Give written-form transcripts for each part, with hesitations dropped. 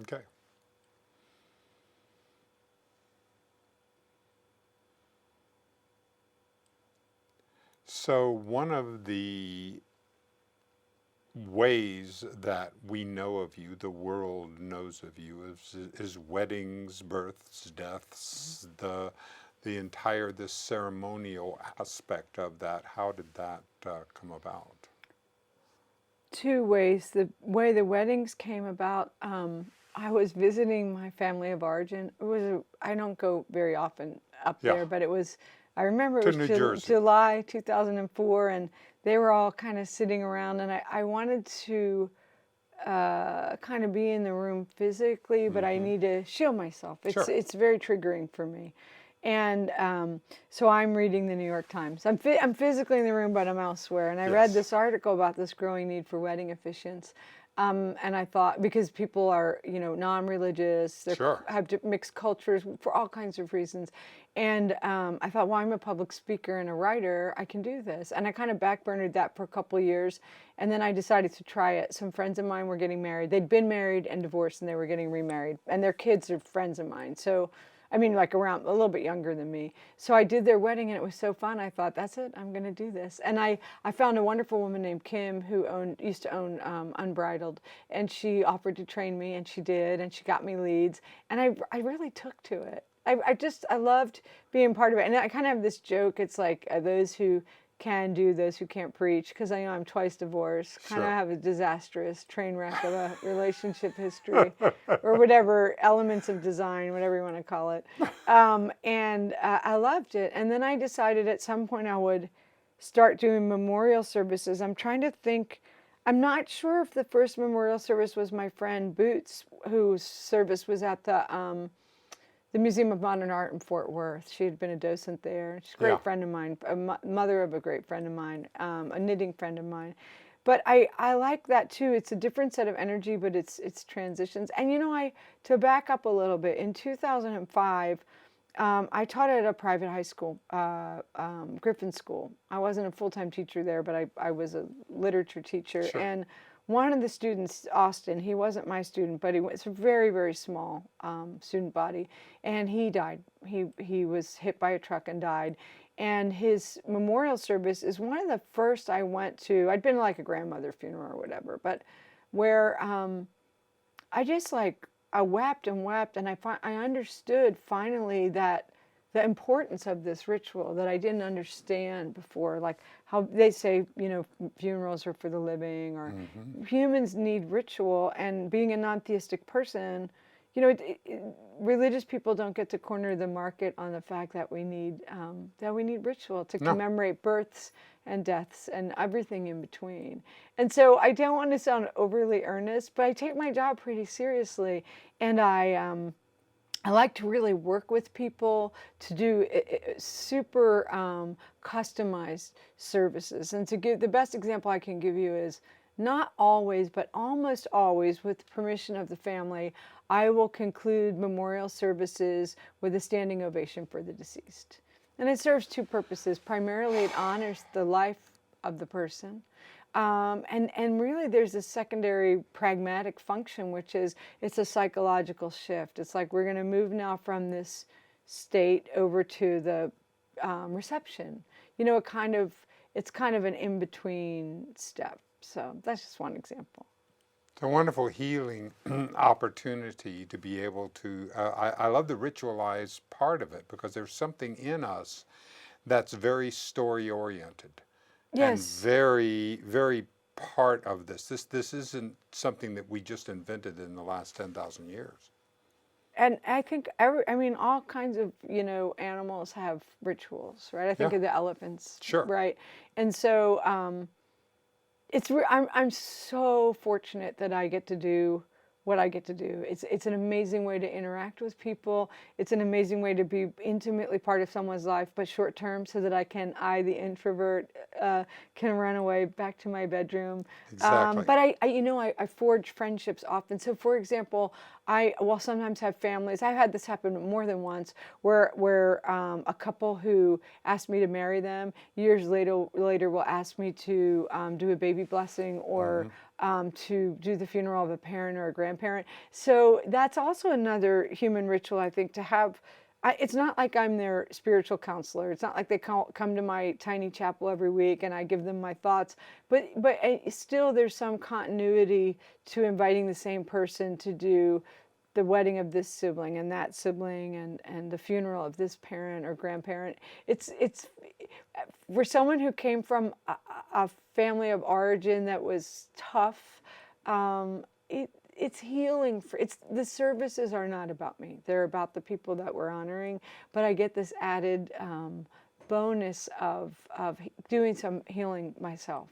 Okay. So one of the ways that we know of you, the world knows of you, is weddings, births, deaths, the entire this ceremonial aspect of that. How did that come about? Two ways. The way the weddings came about, I was visiting my family of origin. I don't go very often up Yeah, there, but I remember it to was New Jersey. July 2004, and they were all kind of sitting around, and I wanted to kind of be in the room physically, but I Hmm. need to shield myself. Sure. It's very triggering for me. And so I'm reading the New York Times. I'm physically in the room, but I'm elsewhere. And I read Yes. this article about this growing need for wedding officiants. And I thought, because people are, non-religious, they Sure. have mixed cultures for all kinds of reasons. And I thought, well, I'm a public speaker and a writer. I can do this. And I kind of backburnered that for a couple of years. And then I decided to try it. Some friends of mine were getting married. They'd been married and divorced, and they were getting remarried. And their kids are friends of mine. So I mean, like around a little bit younger than me. So I did their wedding, and it was so fun. I thought, that's it. I'm going to do this. And I found a wonderful woman named Kim who used to own Unbridled, and she offered to train me, and she did, and she got me leads, and I really took to it. I loved being part of it, and I kind of have this joke. It's like those who can do, those who can't preach, because I know I'm twice divorced, kind of Sure. have a disastrous train wreck of a relationship history, or whatever, elements of design, whatever you want to call it. And I loved it. And then I decided at some point I would start doing memorial services. I'm trying to think. I'm not sure if the first memorial service was my friend Boots, whose service was at the Museum of Modern Art in Fort Worth. She had been a docent there. She's a Yeah. great friend of mine, mother of a great friend of mine, a knitting friend of mine. But I like that too. It's a different set of energy, but it's transitions. And to back up a little bit, in 2005, I taught at a private high school, Griffin School. I wasn't a full-time teacher there, but I was a literature teacher. Sure. And one of the students, Austin, he wasn't my student, but it's a very, very small student body, and he died. He was hit by a truck and died. And his memorial service is one of the first I went to. I'd been to like a grandmother funeral or whatever, but where I just I wept and wept, and I understood finally that the importance of this ritual that I didn't understand before, like how they say, funerals are for the living, or Hmm. humans need ritual. And being a non-theistic person, religious people don't get to corner the market on the fact that we need ritual to No. commemorate births and deaths and everything in between. And so I don't want to sound overly earnest, but I take my job pretty seriously, and I like to really work with people to do super customized services. And to give the best example I can give you is, not always, but almost always, with permission of the family, I will conclude memorial services with a standing ovation for the deceased. And it serves two purposes. Primarily, it honors the life of the person. And really, there's a secondary pragmatic function, which is it's a psychological shift. It's like we're going to move now from this state over to the reception. It's kind of an in-between step. So that's just one example. It's a wonderful healing opportunity to be able to. I love the ritualized part of it, because there's something in us that's very story oriented and Yes. very, very part of this. This isn't something that we just invented in the last 10,000 years. And I think all kinds of animals have rituals, right? I Yeah, think of the elephants, sure. right? And so I'm so fortunate that I get to do what I get to do. It's an amazing way to interact with people. It's an amazing way to be intimately part of someone's life, but short term, so that the introvert, can run away back to my bedroom. Exactly. But I forge friendships often. So, for example, I will sometimes have families. I've had this happen more than once, where a couple who asked me to marry them years later will ask me to do a baby blessing, or Hmm. to do the funeral of a parent or a grandparent. So that's also another human ritual, I think, to have. It's not like I'm their spiritual counselor. It's not like they come to my tiny chapel every week and I give them my thoughts. But still, there's some continuity to inviting the same person to do the wedding of this sibling and that sibling and the funeral of this parent or grandparent. It's for someone who came from a family of origin that was tough. It's healing. The services are not about me. They're about the people that we're honoring. But I get this added bonus of doing some healing myself.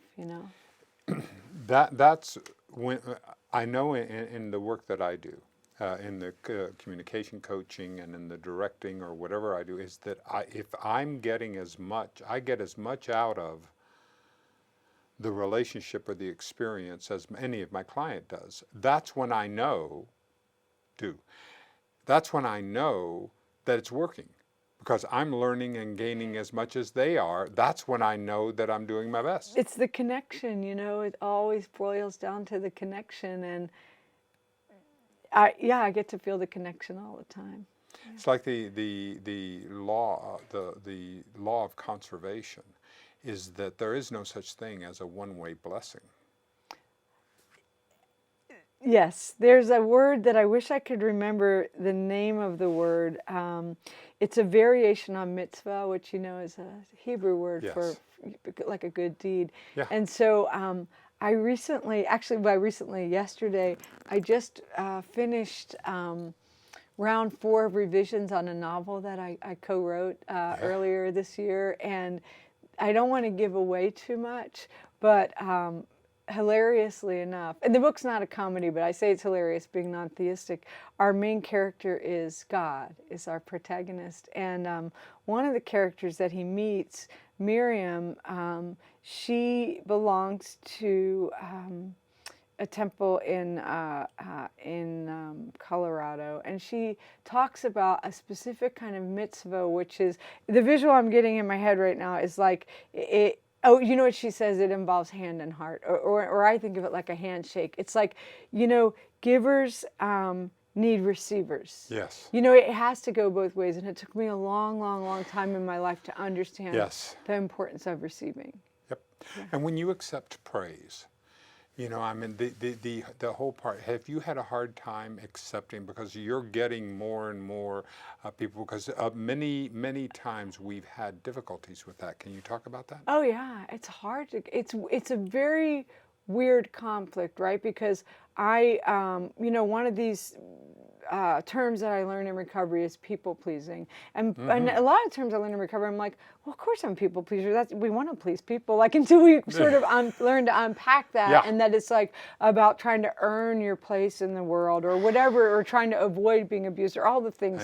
That's when I know in the work that I do, in the communication coaching and in the directing or whatever I do, is that if I'm getting I get as much out of the relationship or the experience as any of my client does. That's when I know that it's working, because I'm learning and gaining as much as they are. That's when I know that I'm doing my best. It's the connection, it always boils down to the connection, and I get to feel the connection all the time. It's like the law of conservation is that there is no such thing as a one-way blessing. Yes, there's a word that I wish I could remember the name of the word. It's a variation on mitzvah, which is a Hebrew word for like a good deed. Yeah. And so yesterday, I just finished round 4 of revisions on a novel that I co-wrote earlier this year, and I don't want to give away too much, but hilariously enough, and the book's not a comedy, but I say it's hilarious being non-theistic, our main character is God, is our protagonist. And one of the characters that he meets, Miriam, she belongs to a temple in Colorado, and she talks about a specific kind of mitzvah, which is, the visual I'm getting in my head right now is like it. Oh, you know what she says? It involves hand and heart, or I think of it like a handshake. It's like, givers need receivers. Yes. It has to go both ways, and it took me a long, long, long time in my life to understand the importance of receiving. Yep. Yeah. And when you accept praise, the whole part, have you had a hard time accepting, because you're getting more and more people, because many, many times we've had difficulties with that. Can you talk about that? Oh yeah, it's hard it's a very weird conflict, right? Because one of these terms that I learned in recovery is people pleasing, and a lot of terms I learned in recovery, I'm like, well, of course I'm a people pleaser. We want to please people, like, until we sort of learn to unpack that, and that it's like about trying to earn your place in the world or whatever, or trying to avoid being abused, or all the things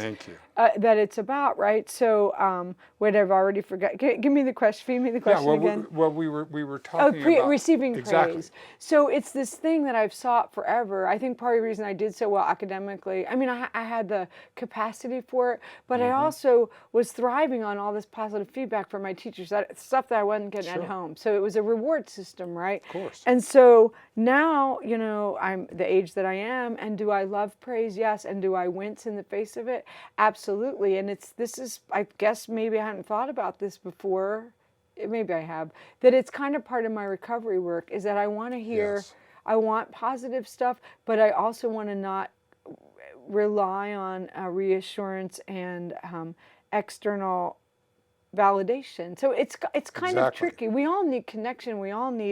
that it's about, right? So what I've already forgot. Give me the question. Feed me the question again. We were talking about receiving praise. So it's this thing that I've sought forever. I think part of the reason I did so well academically, I mean, I had the capacity for it, but I also was thriving on all this positive feedback from my teachers, stuff that I wasn't getting at home. So it was a reward system, right? Of course. And so now, I'm the age that I am, and do I love praise? Yes. And do I wince in the face of it? Absolutely. And I guess maybe I hadn't thought about this before. Maybe I have. That it's kind of part of my recovery work, is that I want to hear, I want positive stuff, but I also want to not rely on reassurance and external validation. So it's kind of tricky. We all need connection.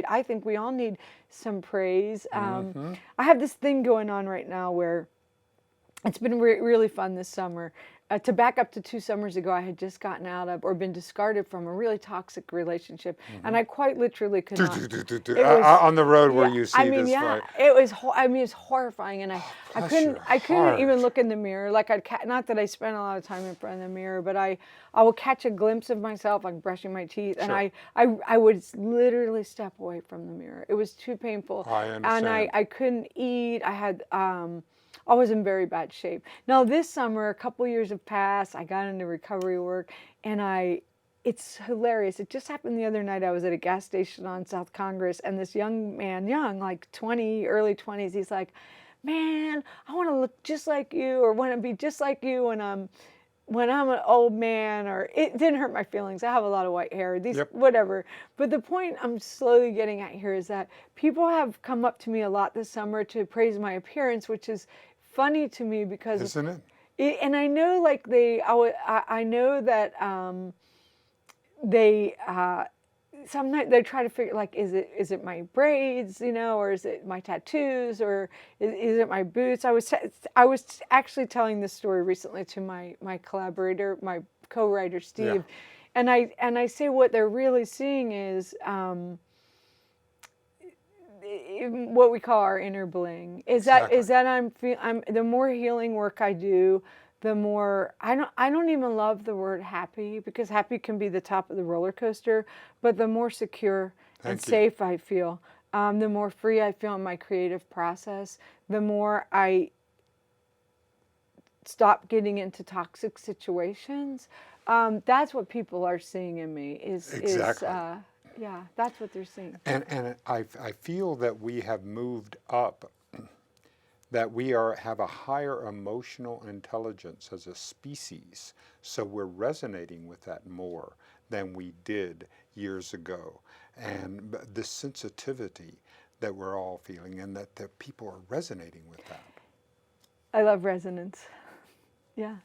I think we all need some praise. I have this thing going on right now where it's been really fun this summer. To back up to 2 summers ago, I had just gotten out of or been discarded from a really toxic relationship, and I quite literally could not. On the road where you see this fight. It was horrifying, and I couldn't even look in the mirror. Like not that I spent a lot of time in front of the mirror, but I will catch a glimpse of myself, like brushing my teeth, and I would literally step away from the mirror. It was too painful. I understand. And I couldn't eat. I was in very bad shape. Now this summer, a couple years have passed. I got into recovery work, and I it's hilarious. It just happened the other night. I was at a gas station on South Congress, and this young man, young, like 20, early 20s, he's like, man, I want to look just like you, or want to be just like you when I'm an old man. Or it didn't hurt my feelings. I have a lot of white hair, these, Yep. whatever. But the point I'm slowly getting at here is that people have come up to me a lot this summer to praise my appearance, which is funny to me because Isn't it? and I know like I know that they sometimes they try to figure like is it my braids, or is it my tattoos, or is it my boots. I was actually telling this story recently to my collaborator, my co-writer Steve. Yeah. And I say what they're really seeing is what we call our inner bling. Is that I'm the more healing work I do, the more I don't even love the word happy, because happy can be the top of the roller coaster, but the more secure and Thank you. safe I feel, the more free I feel in my creative process, the more I stop getting into toxic situations. That's what people are seeing in me. Exactly. Yeah, that's what they're seeing. And I feel that we have moved up, that we have a higher emotional intelligence as a species, so we're resonating with that more than we did years ago. And the sensitivity that we're all feeling, and that the people are resonating with that. I love resonance. Yeah.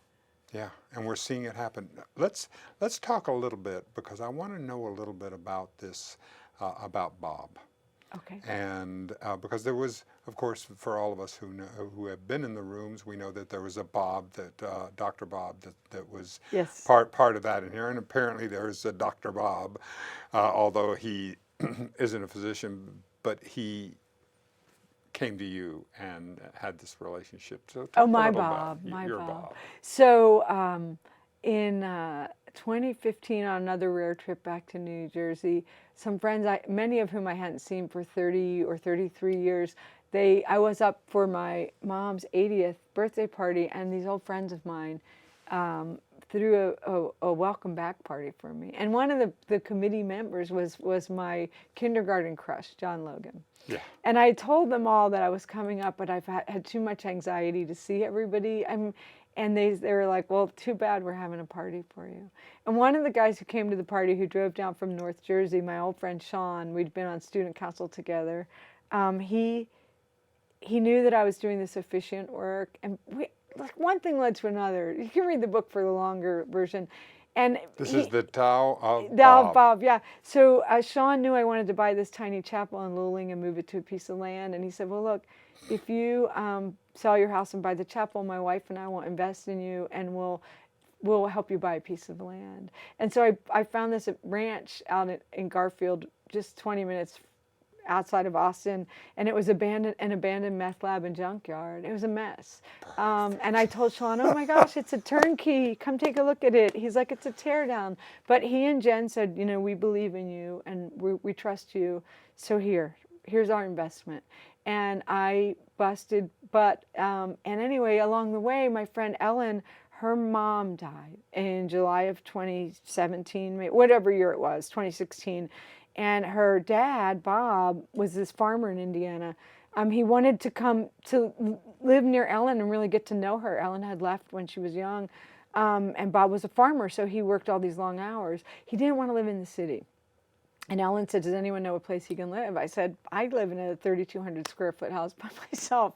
Yeah, and we're seeing it happen. Let's talk a little bit, because I want to know a little bit about this, about Bob. Okay. And because there was, of course, for all of us who have been in the rooms, we know that there was a Bob, that Dr. Bob, that was Yes. part of that in here. And apparently there's a Dr. Bob, although he isn't a physician, but he came to you and had this relationship. So talk My a little Bob, about my your Bob. So in 2015, on another rare trip back to New Jersey, some friends, many of whom I hadn't seen for 30 or 33 years, I was up for my mom's 80th birthday party, and these old friends of mine threw a welcome back party for me. And one of the committee members was my kindergarten crush, John Logan. Yeah. And I told them all that I was coming up, but I've had too much anxiety to see everybody. And they were like, well, too bad, we're having a party for you. And one of the guys who came to the party, who drove down from North Jersey, my old friend Sean, we'd been on student council together, he knew that I was doing this officiant work. And like one thing led to another. You can read the book for the longer version. And This is the Tao of Bob. Bob. Yeah. So Sean knew I wanted to buy this tiny chapel in Luling and move it to a piece of land. And he said, well, look, if you sell your house and buy the chapel, my wife and I will invest in you, and we'll help you buy a piece of land. And so I found this ranch out in Garfield, just 20 minutes outside of Austin, and it was an abandoned meth lab and junkyard. It was a mess. And I told Sean, oh my gosh, it's a turnkey. Come take a look at it. He's like, it's a teardown. But he and Jen said, we believe in you, and we trust you. So here's our investment. And I busted butt. And anyway, along the way, my friend Ellen, her mom died in July of 2017, whatever year it was, 2016. And her dad, Bob, was this farmer in Indiana. He wanted to come to live near Ellen and really get to know her. Ellen had left when she was young, and Bob was a farmer, so he worked all these long hours. He didn't want to live in the city. And Ellen said, does anyone know a place he can live? I said, I live in a 3,200 square foot house by myself.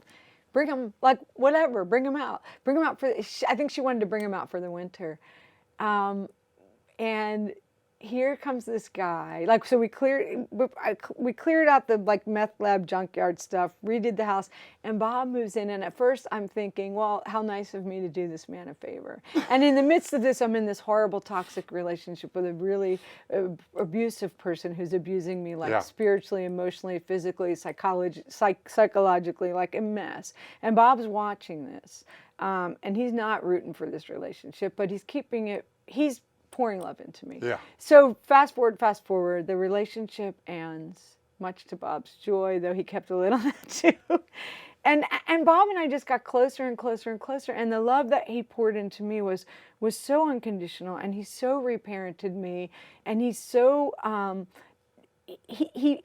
Bring him, like, whatever, bring him out. Bring him out I think she wanted to bring him out for the winter. And here comes this guy. Like, so we cleared out the like meth lab junkyard stuff, redid the house, and Bob moves in. And at first I'm thinking, well, how nice of me to do this man a favor. And in the midst of this, I'm in this horrible toxic relationship with a really abusive person who's abusing me, like spiritually, emotionally, physically, psychologically, like a mess. And Bob's watching this, and he's not rooting for this relationship, but he's keeping it. He's pouring love into me. Yeah. So fast forward, the relationship ends, much to Bob's joy, though he kept a lid on that too. and Bob and I just got closer and closer and closer, and the love that he poured into me was so unconditional, and he so reparented me, and he's so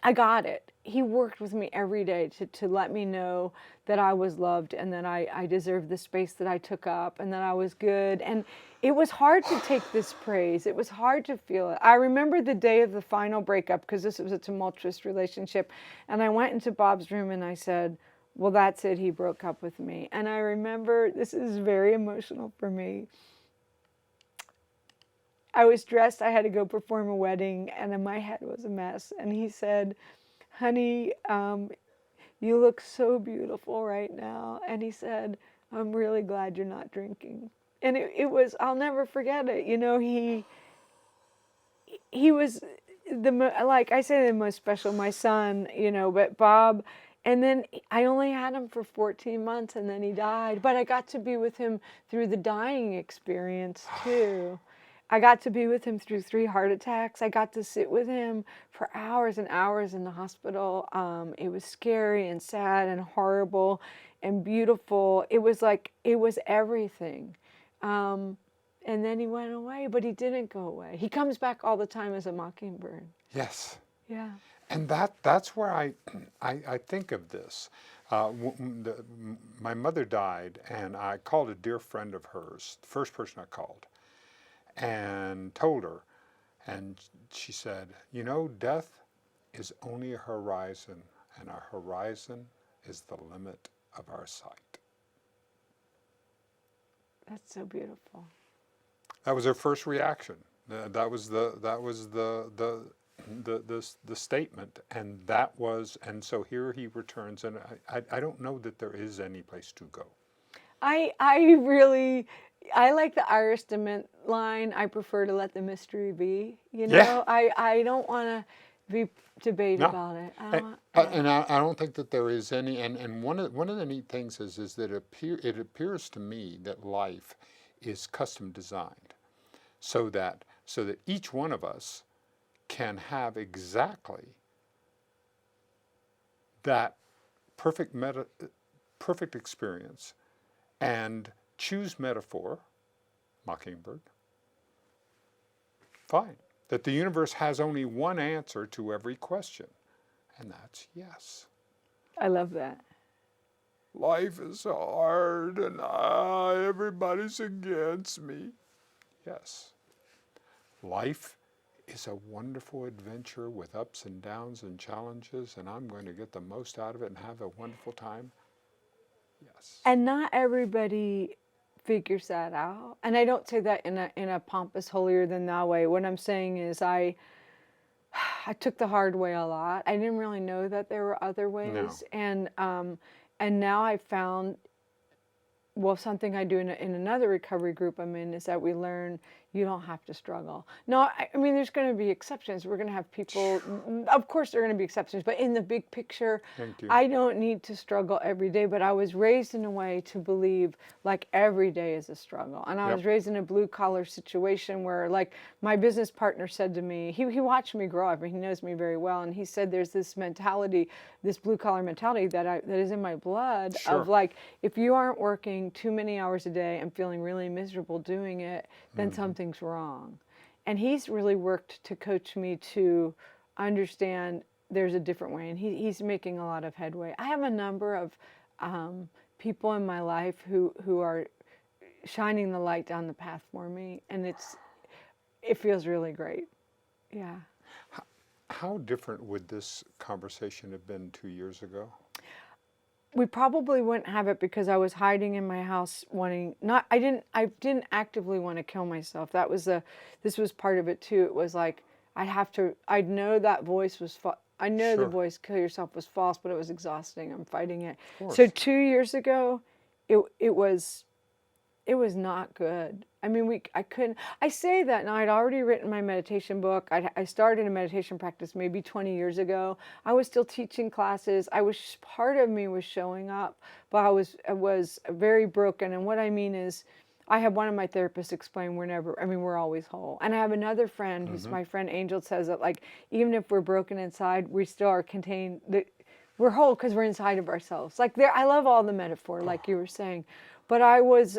I got it. He worked with me every day to let me know that I was loved and that I deserved the space that I took up and that I was good. And it was hard to take this praise. It was hard to feel it. I remember the day of the final breakup, because this was a tumultuous relationship. And I went into Bob's room and I said, well, that's it. He broke up with me. And I remember, this is very emotional for me. I was dressed, I had to go perform a wedding, and then my head was a mess. And he said, honey, you look so beautiful right now. And he said, I'm really glad you're not drinking. And it was, I'll never forget it. You know, he was like I say, the most special, my son, you know, but Bob, and then I only had him for 14 months and then he died. But I got to be with him through the dying experience too. I got to be with him through 3 heart attacks. I got to sit with him for hours and hours in the hospital. It was scary and sad and horrible and beautiful. It was like, it was everything. And then he went away, but he didn't go away. He comes back all the time as a mockingbird. Yes. Yeah. And that's where I think of this. My mother died, and I called a dear friend of hers, the first person I called, and told her, and she said, you know, death is only a horizon, and our horizon is the limit of our sight. That's so beautiful. That was her first reaction. That was the statement, and so here he returns, and I don't know that there is any place to go. I like the Irish Dement line. I prefer to let the mystery be. You know, Yeah. I don't want to be debate No. about it. And I don't think that there is any. And one of the neat things is that it appears to me that life is custom designed, so that each one of us can have exactly that perfect experience, and choose metaphor, mockingbird, fine. That the universe has only one answer to every question, and that's yes. I love that. Life is hard, and everybody's against me. Yes. Life is a wonderful adventure with ups and downs and challenges, and I'm going to get the most out of it and have a wonderful time. Yes. And not everybody figures that out. And I don't say that in a pompous, holier than thou way. What I'm saying is I took the hard way a lot. I didn't really know that there were other ways. No. And now I found, well, something I do in another recovery group I'm in is that we learn you don't have to struggle. No, I mean, there's going to be exceptions. We're going to have people, of course there are going to be exceptions, but in the big picture, I don't need to struggle every day. But I was raised in a way to believe like every day is a struggle. And I was raised in a blue collar situation where, like, my business partner said to me, he watched me grow up, and he knows me very well, and he said there's this mentality, this blue collar mentality that is in my blood of like, if you aren't working too many hours a day and feeling really miserable doing it, then something's wrong. And he's really worked to coach me to understand there's a different way, and he's making a lot of headway. I have a number of people in my life who are shining the light down the path for me, and it feels really great. Yeah. How different would this conversation have been 2 years ago? We probably wouldn't have it because I was hiding in my house wanting I didn't actively want to kill myself. This was part of it too. It was like I'd know that voice was I know the voice kill yourself was false, but it was exhausting. I'm fighting it. So 2 years ago, it was not good. I mean, I couldn't. I say that now. I'd already written my meditation book. I started a meditation practice maybe 20 years ago. I was still teaching classes. Part of me was showing up, but I was very broken. And what I mean is, I had one of my therapists explain we're always whole. And I have another friend who's my friend Angel, says that, like, even if we're broken inside, we still are contained. we're whole because we're inside of ourselves. Like there, I love all the metaphor, like you were saying, but I was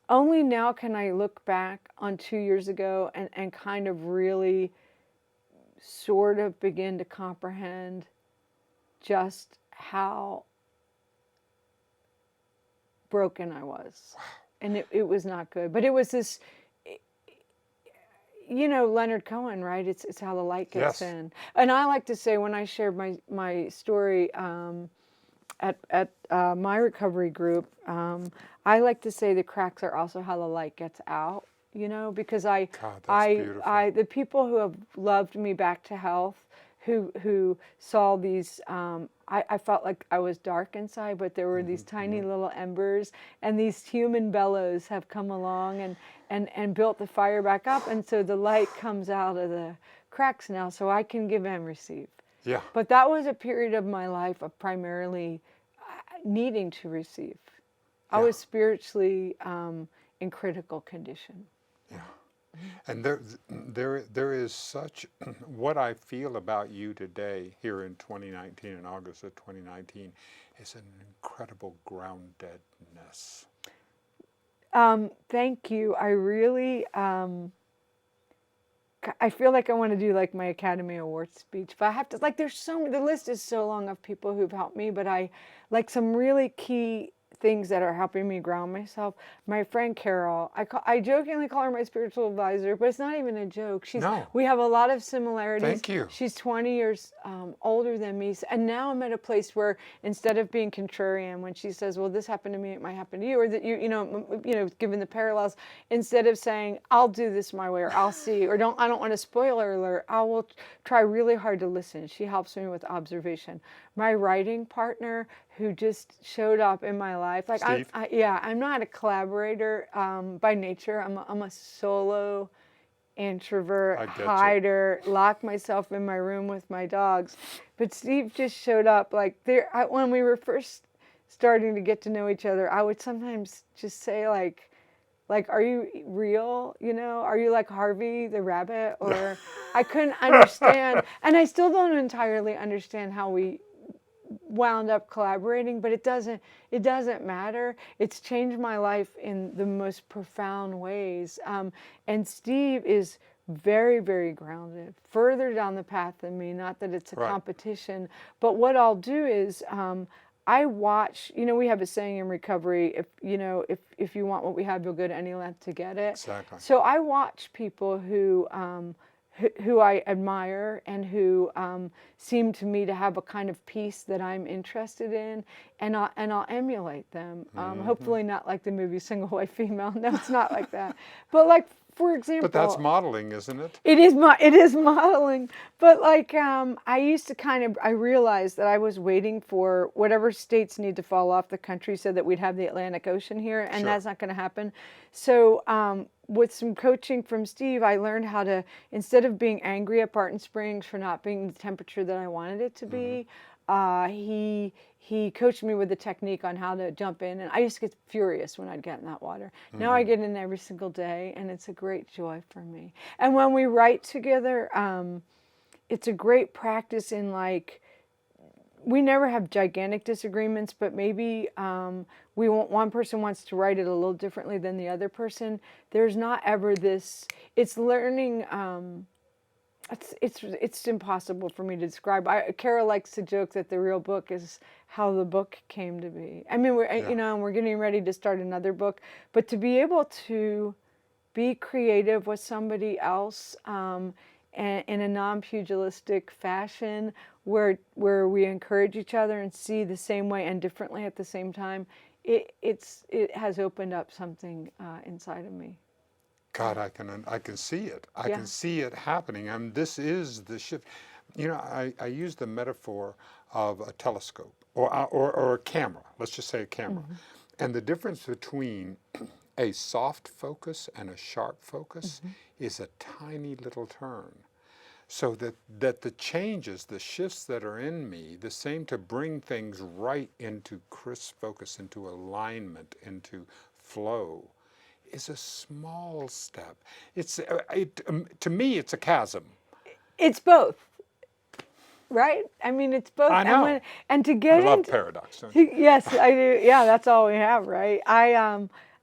only now can I look back on 2 years ago and kind of really sort of begin to comprehend just how broken I was. And it was not good. But it was this, Leonard Cohen, right? It's how the light gets Yes. in. And I like to say when I shared my story at my recovery group, I like to say the cracks are also how the light gets out. Because God, that's beautiful. the people who have loved me back to health, who saw these, I felt like I was dark inside, but there were these tiny little embers, and these human bellows have come along and built the fire back up, and so the light comes out of the cracks now, so I can give and receive. Yeah. But that was a period of my life of primarily needing to receive. I Yeah. was spiritually in critical condition. Yeah. And there is such, what I feel about you today here in 2019, in August of 2019, is an incredible groundedness. Thank you. I really, I feel like I want to do like my Academy Awards speech, but I have to, like, the list is so long of people who've helped me, but I like some really key things that are helping me ground myself. My friend Carol, I jokingly call her my spiritual advisor, but it's not even a joke. No. We have a lot of similarities. Thank you. She's 20 years older than me, and now I'm at a place where instead of being contrarian, when she says, "Well, this happened to me, it might happen to you," or that given the parallels, instead of saying, "I'll do this my way," or "I'll see," or I don't want to spoiler alert, I will try really hard to listen. She helps me with observation. My writing partner, who just showed up in my life, like Steve? I'm not a collaborator by nature. I'm a solo introvert, I get you. hider, lock myself in my room with my dogs. But Steve just showed up like there when we were first starting to get to know each other. I would sometimes just say like, are you real? Are you like Harvey the rabbit? Or I couldn't understand, and I still don't entirely understand how we wound up collaborating, but it doesn't matter. It's changed my life in the most profound ways. And Steve is very, very grounded, further down the path than me. Not that it's a Right. competition, but what I'll do is I watch. We have a saying in recovery: if you want what we have, you'll go to any length to get it. Exactly. So I watch people who I admire and who seem to me to have a kind of peace that I'm interested in, and I'll emulate them. Hopefully not like the movie Single White Female. No, it's not like that. But like, for example, But that's modeling, isn't it? it is modeling. But like I used to I realized that I was waiting for whatever states need to fall off the country so that we'd have the Atlantic Ocean here, and Sure. that's not going to happen. So with some coaching from Steve, I learned how to, instead of being angry at Barton Springs for not being the temperature that I wanted it to be, he coached me with a technique on how to jump in, and I used to get furious when I'd get in that water. Now I get in every single day, and it's a great joy for me. And when we write together, it's a great practice in like, we never have gigantic disagreements, but maybe one person wants to write it a little differently than the other person. There's not ever this. It's learning. It's impossible for me to describe. Carol likes to joke that the real book is how the book came to be. I mean, and we're getting ready to start another book, but to be able to be creative with somebody else and in a non-pugilistic fashion, where we encourage each other and see the same way and differently at the same time, it has opened up something inside of me. God, I can see it. I Yeah. can see it happening. And this is the shift. I use the metaphor of a telescope or a camera. Let's just say a camera. Mm-hmm. And the difference between a soft focus and a sharp focus is a tiny little turn. So that the changes, the shifts that are in me, the same to bring things right into crisp focus, into alignment, into flow, is a small step. To me, it's a chasm. It's both. right? I mean, it's both. I know. And to I get love into paradox, don't you? yes, I do. Yeah, that's all we have, right?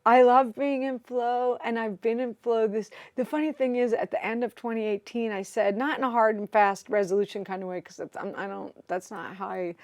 I love being in flow, and I've been in flow. The funny thing is, at the end of 2018, I said, not in a hard and fast resolution kind of way, because I don't. That's not how I.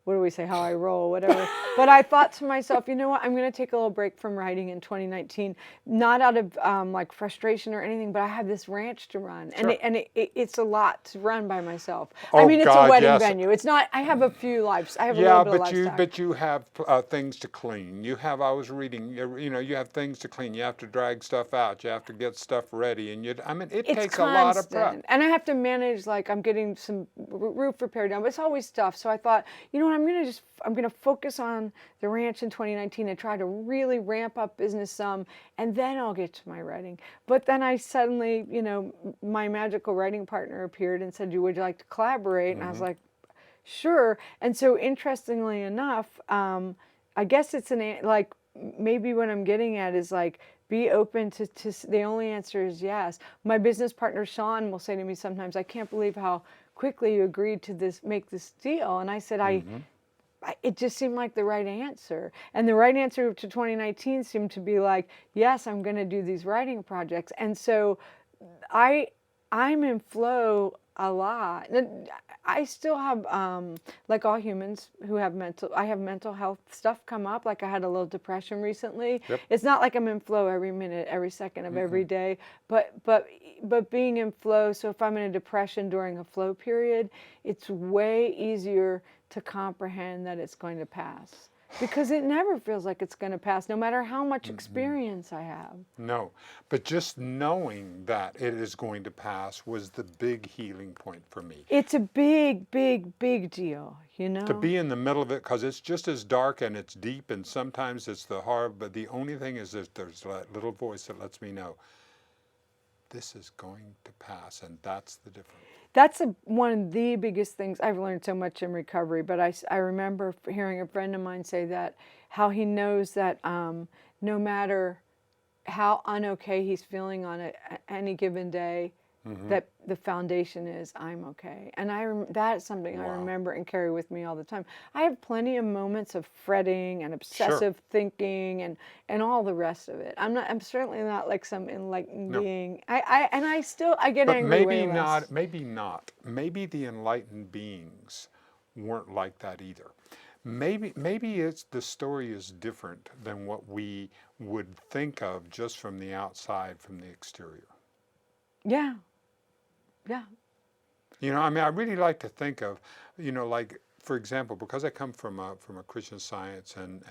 What do we say? How I roll, whatever. But I thought to myself, you know what? I'm going to take a little break from writing in 2019, not out of like frustration or anything, but I have this ranch to run, Sure. it's a lot to run by myself. I Oh mean, it's a God, wedding yes. venue. It's not. I have a few lives. I have a Yeah, little bit of lifestyle. but you have things to clean. You have. I was reading. You know, you have things to clean. You have to drag stuff out. You have to get stuff ready, and I mean, it It's takes a lot of constant, prep. and I have to manage. Like I'm getting some roof repair done, but it's always stuff. So I thought, you know what? I'm gonna focus on the ranch in 2019 and try to really ramp up business some, and then I'll get to my writing. But then I suddenly, you know, my magical writing partner appeared and said, "Would you like to collaborate?" And I was like, "Sure." And so, interestingly enough, I guess it's like maybe what I'm getting at is like be open to the only answer is yes. My business partner Sean will say to me sometimes, "I can't believe how quickly you agreed to make this deal." And I said, it just seemed like the right answer. And the right answer to 2019 seemed to be like, yes, I'm going to do these writing projects. And so I I'm in flow a lot. And I still have like all humans who have I have mental health stuff come up. Like I had a little depression recently. Yep. It's not like I'm in flow every minute, every second of every day, but being in flow, so if I'm in a depression during a flow period, it's way easier to comprehend that it's going to pass. Because it never feels like it's going to pass, no matter how much experience I have. No, but just knowing that it is going to pass was the big healing point for me. It's a big, big, big deal, you know? To be in the middle of it, because it's just as dark and it's deep, and sometimes it's the hard, but the only thing is there's that little voice that lets me know this is going to pass, and that's the difference. That's one of the biggest things. I've learned so much in recovery, but I remember hearing a friend of mine say that how he knows that no matter how unokay he's feeling on any given day, that the foundation is I'm okay. And that's something I Wow. remember and carry with me all the time. I have plenty of moments of fretting and obsessive thinking and all the rest of it. I'm certainly not like some enlightened being. I get But angry way less. maybe not. Maybe the enlightened beings weren't like that either. Maybe it's the story is different than what we would think of just from the outside, from the exterior. Yeah. Yeah. You know, I mean, I really like to think of, you know, like for example, because I come from a Christian Science and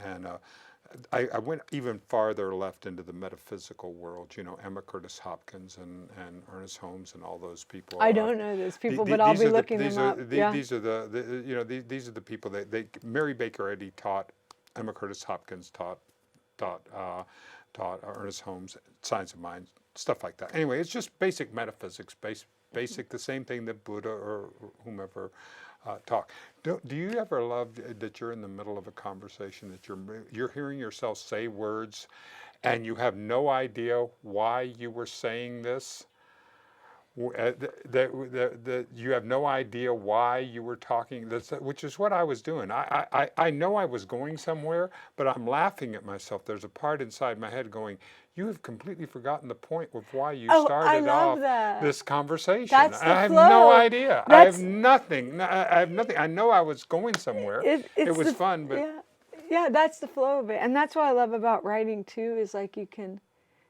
I went even farther left into the metaphysical world. You know, Emma Curtis Hopkins and Ernest Holmes and all those people. I don't know those people, but I'll be looking them up. These are the you know these are the people that Mary Baker Eddy taught, Emma Curtis Hopkins taught Ernest Holmes Science of Mind, stuff like that. Anyway, it's just basic metaphysics, basic the same thing that Buddha or whomever talk. Do you ever love that you're in the middle of a conversation, that you're hearing yourself say words and you have no idea why you were saying this? That you have no idea why you were talking, which is what I was doing. I know I was going somewhere, but I'm laughing at myself. There's a part inside my head going, you have completely forgotten the point of why you started off this conversation. That's the I have flow. no idea. I have nothing. I have nothing. I know I was going somewhere. It was fun, but yeah, that's the flow of it. And that's what I love about writing too, is like you can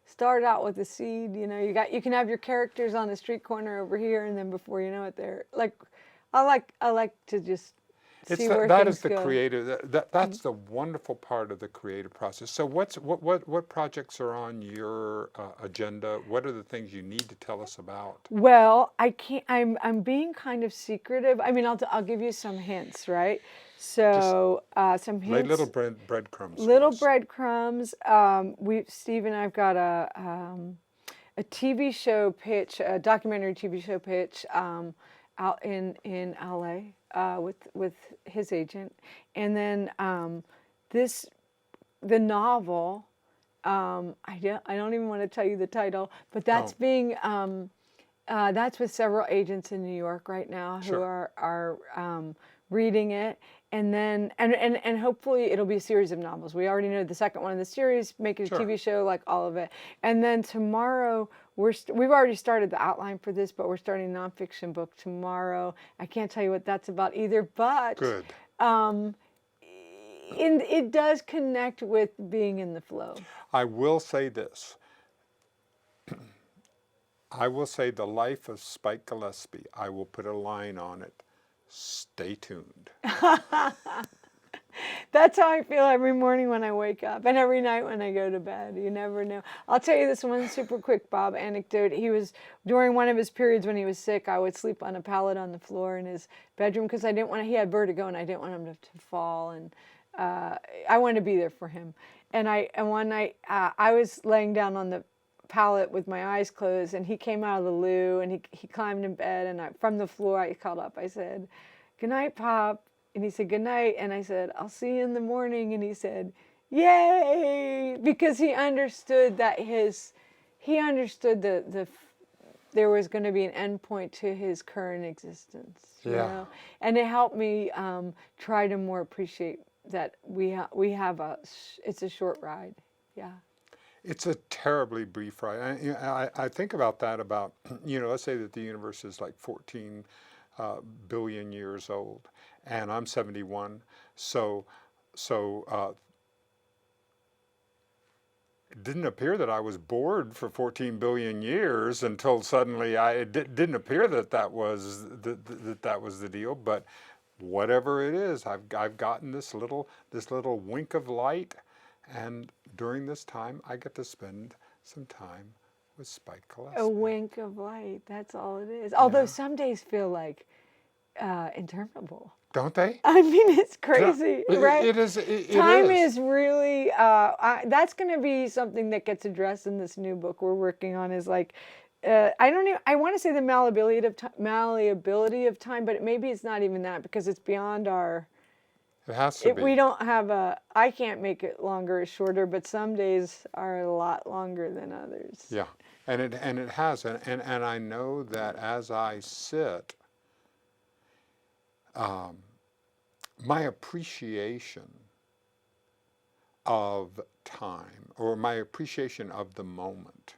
start out with a seed, you know, you can have your characters on the street corner over here, and then before you know it, they're like, I like to just see where that things is the go. creative. That's the wonderful part of the creative process. So what projects are on your agenda? What are the things you need to tell us about? Well, I can't. I'm being kind of secretive. I mean, I'll give you some hints, right? So some hints. Lay little breadcrumbs. Little breadcrumbs. Steve and I've got a TV show pitch, a documentary TV show pitch out in LA with his agent, and then the novel. I don't even want to tell you the title, but that's being That's with several agents in New York right now who Sure. are reading it, and then and hopefully it'll be a series of novels. We already know the second one in the series, make it a Sure. TV show, like all of it. And then tomorrow we've already started the outline for this, but we're starting a nonfiction book tomorrow. I can't tell you what that's about either, but Good. it does connect with being in the flow. I will say this. I will say the life of Spike Gillespie. I will put a line on it. Stay tuned. That's how I feel every morning when I wake up and every night when I go to bed. You never know. I'll tell you this one super quick Bob anecdote. He was, during one of his periods when he was sick, I would sleep on a pallet on the floor in his bedroom because I didn't want to, he had vertigo and I didn't want him to fall, and I wanted to be there for him. And one night I was laying down on the pallet with my eyes closed, and he came out of the loo, and he climbed in bed, and from the floor I called up. I said, "Good night, Pop." And he said, "Good night." And I said, "I'll see you in the morning." And he said, "Yay!" Because he understood that he understood there was going to be an end point to his current existence. You Yeah. know? And it helped me try to more appreciate that we have it's a short ride. Yeah. It's a terribly brief ride. I think about that about, let's say that the universe is like 14 billion years old, and I'm 71. So it didn't appear that I was bored for 14 billion years until suddenly it didn't appear that that was the deal. But whatever it is, I've gotten this little wink of light, and during this time I get to spend some time with Spike Gillespie. A wink of light. That's all it is. Although Yeah. some days feel like interminable. Don't they? I mean, it's crazy, right? It is. It Time is. is really. That's going to be something that gets addressed in this new book we're working on. Is like, I don't even. I want to say the malleability of time, but maybe it's not even that, because it's beyond our. It has to be. We don't have a. I can't make it longer or shorter, but some days are a lot longer than others. Yeah, and it has, and I know that as I sit, my appreciation of time, or my appreciation of the moment,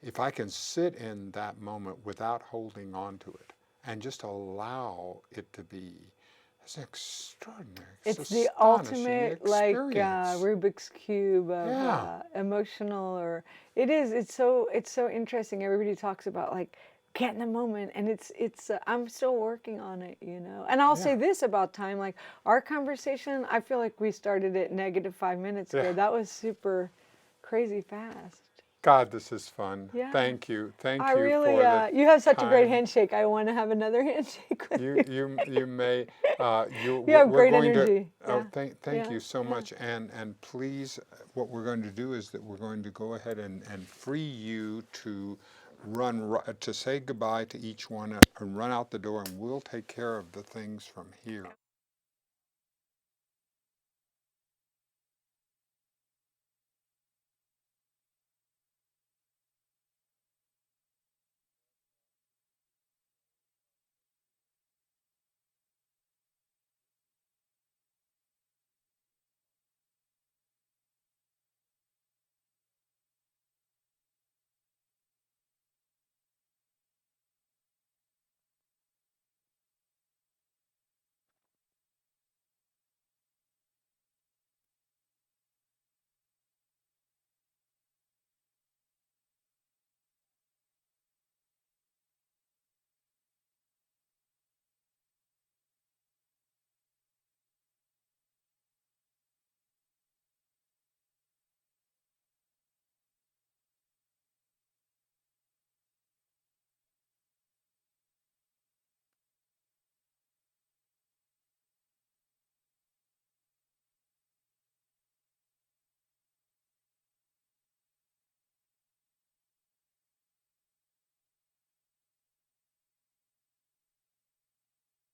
if I can sit in that moment without holding on to it and just allow it to be, it's extraordinary. It's the ultimate, like Rubik's Cube of emotional, or it is. It's so interesting. Everybody talks about like get in the moment, and it's. I'm still working on it, And I'll say this about time, like our conversation. I feel like we started it negative 5 minutes ago. That was super crazy fast. God, this is fun. Yeah. Thank you. Thank I you really, for the you have such time. a great handshake. I want to have another handshake with you. You may. You have great energy. Thank you so much. And please, what we're going to do is that we're going to go ahead and free you to to say goodbye to each one and run out the door, and we'll take care of the things from here.